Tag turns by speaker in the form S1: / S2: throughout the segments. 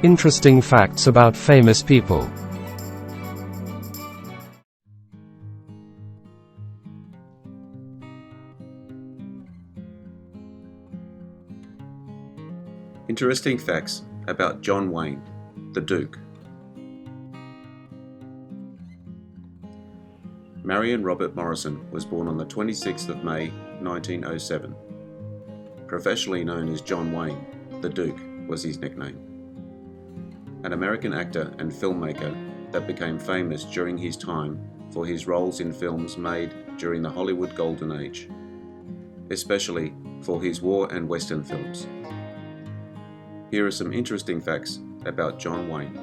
S1: Interesting facts about famous people.
S2: Interesting facts about John Wayne, the Duke. Marion Robert Morrison was born on the 26th of May, 1907. Professionally known as John Wayne, the Duke was his nickname. An American actor and filmmaker that became famous during his time for his roles in films made during the Hollywood Golden Age, especially for his war and western films. Here are some interesting facts about John Wayne.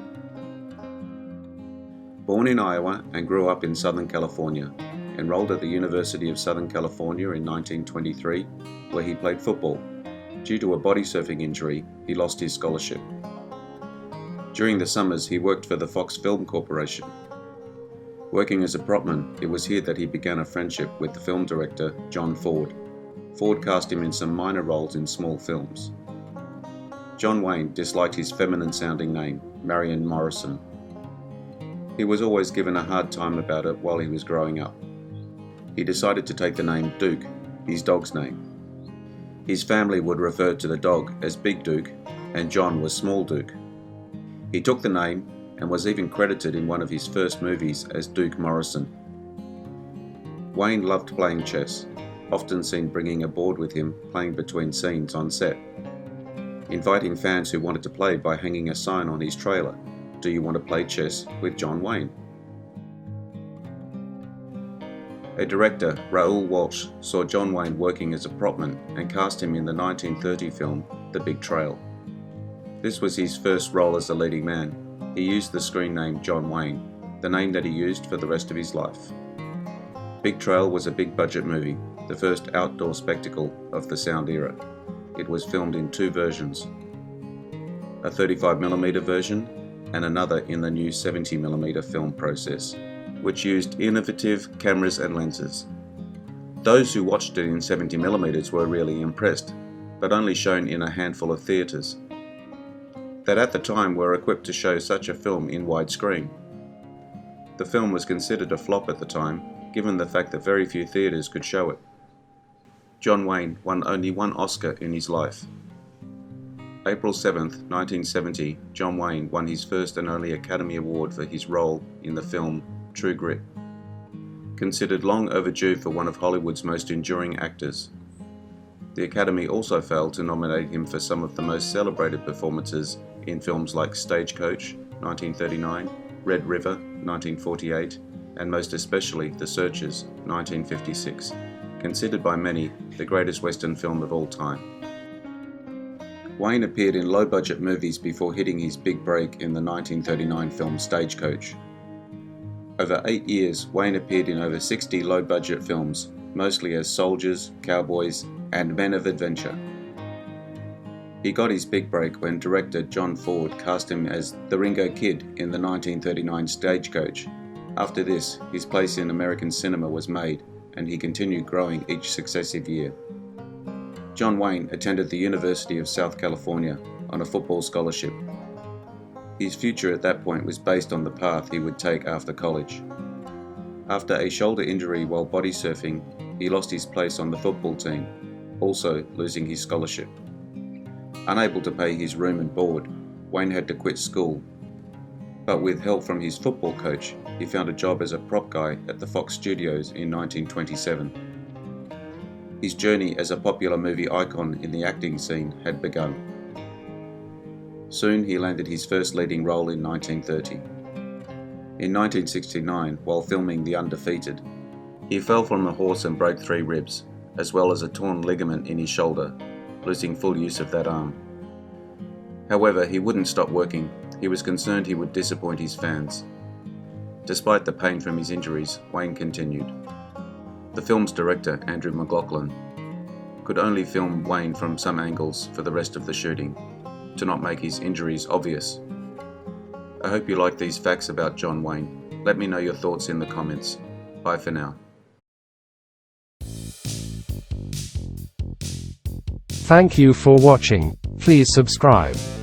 S2: Born in Iowa and grew up in Southern California, enrolled at the University of Southern California in 1923, where he played football. Due to a bodysurfing injury, he lost his scholarship. During the summers, he worked for the Fox Film Corporation. Working as a propman, it was here that he began a friendship with the film director John Ford. Ford cast him in some minor roles in small films. John Wayne disliked his feminine-sounding name, Marion Morrison. He was always given a hard time about it while he was growing up. He decided to take the name Duke, his dog's name. His family would refer to the dog as Big Duke, and John was Small Duke. He took the name and was even credited in one of his first movies as Duke Morrison. Wayne loved playing chess, often seen bringing a board with him playing between scenes on set, inviting fans who wanted to play by hanging a sign on his trailer, "Do you want to play chess with John Wayne?" A director, Raoul Walsh, saw John Wayne working as a propman and cast him in the 1930 film The Big Trail. This was his first role as a leading man. He used the screen name John Wayne, the name that he used for the rest of his life. Big Trail was a big budget movie, the first outdoor spectacle of the sound era. It was filmed in two versions, a 35mm version and another in the new 70mm film process, which used innovative cameras and lenses. Those who watched it in 70mm were really impressed, but only shown in a handful of theatres that at the time were equipped to show such a film in widescreen. The film was considered a flop at the time, given the fact that very few theatres could show it. John Wayne won only one Oscar in his life. April 7, 1970, John Wayne won his first and only Academy Award for his role in the film True Grit. Considered long overdue for one of Hollywood's most enduring actors. The Academy also failed to nominate him for some of the most celebrated performances in films like Stagecoach, 1939, Red River, 1948, and most especially The Searchers, 1956, considered by many the greatest Western film of all time. Wayne appeared in low-budget movies before hitting his big break in the 1939 film Stagecoach. Over 8 years, Wayne appeared in over 60 low-budget films, mostly as soldiers, cowboys, and men of adventure. He got his big break when director John Ford cast him as the Ringo Kid in the 1939 Stagecoach. After this, his place in American cinema was made, and he continued growing each successive year. John Wayne attended the University of South California on a football scholarship. His future at that point was based on the path he would take after college. After a shoulder injury while bodysurfing, he lost his place on the football team, also losing his scholarship. Unable to pay his room and board, Wayne had to quit school. But with help from his football coach, he found a job as a prop guy at the Fox Studios in 1927. His journey as a popular movie icon in the acting scene had begun. Soon he landed his first leading role in 1930. In 1969, while filming The Undefeated, he fell from a horse and broke 3 ribs, as well as a torn ligament in his shoulder, losing full use of that arm. However, he wouldn't stop working. He was concerned he would disappoint his fans. Despite the pain from his injuries, Wayne continued. The film's director, Andrew McLaughlin, could only film Wayne from some angles for the rest of the shooting, to not make his injuries obvious. I hope you like these facts about John Wayne. Let me know your thoughts in the comments. Bye for now.
S1: Thank you for watching. Please subscribe.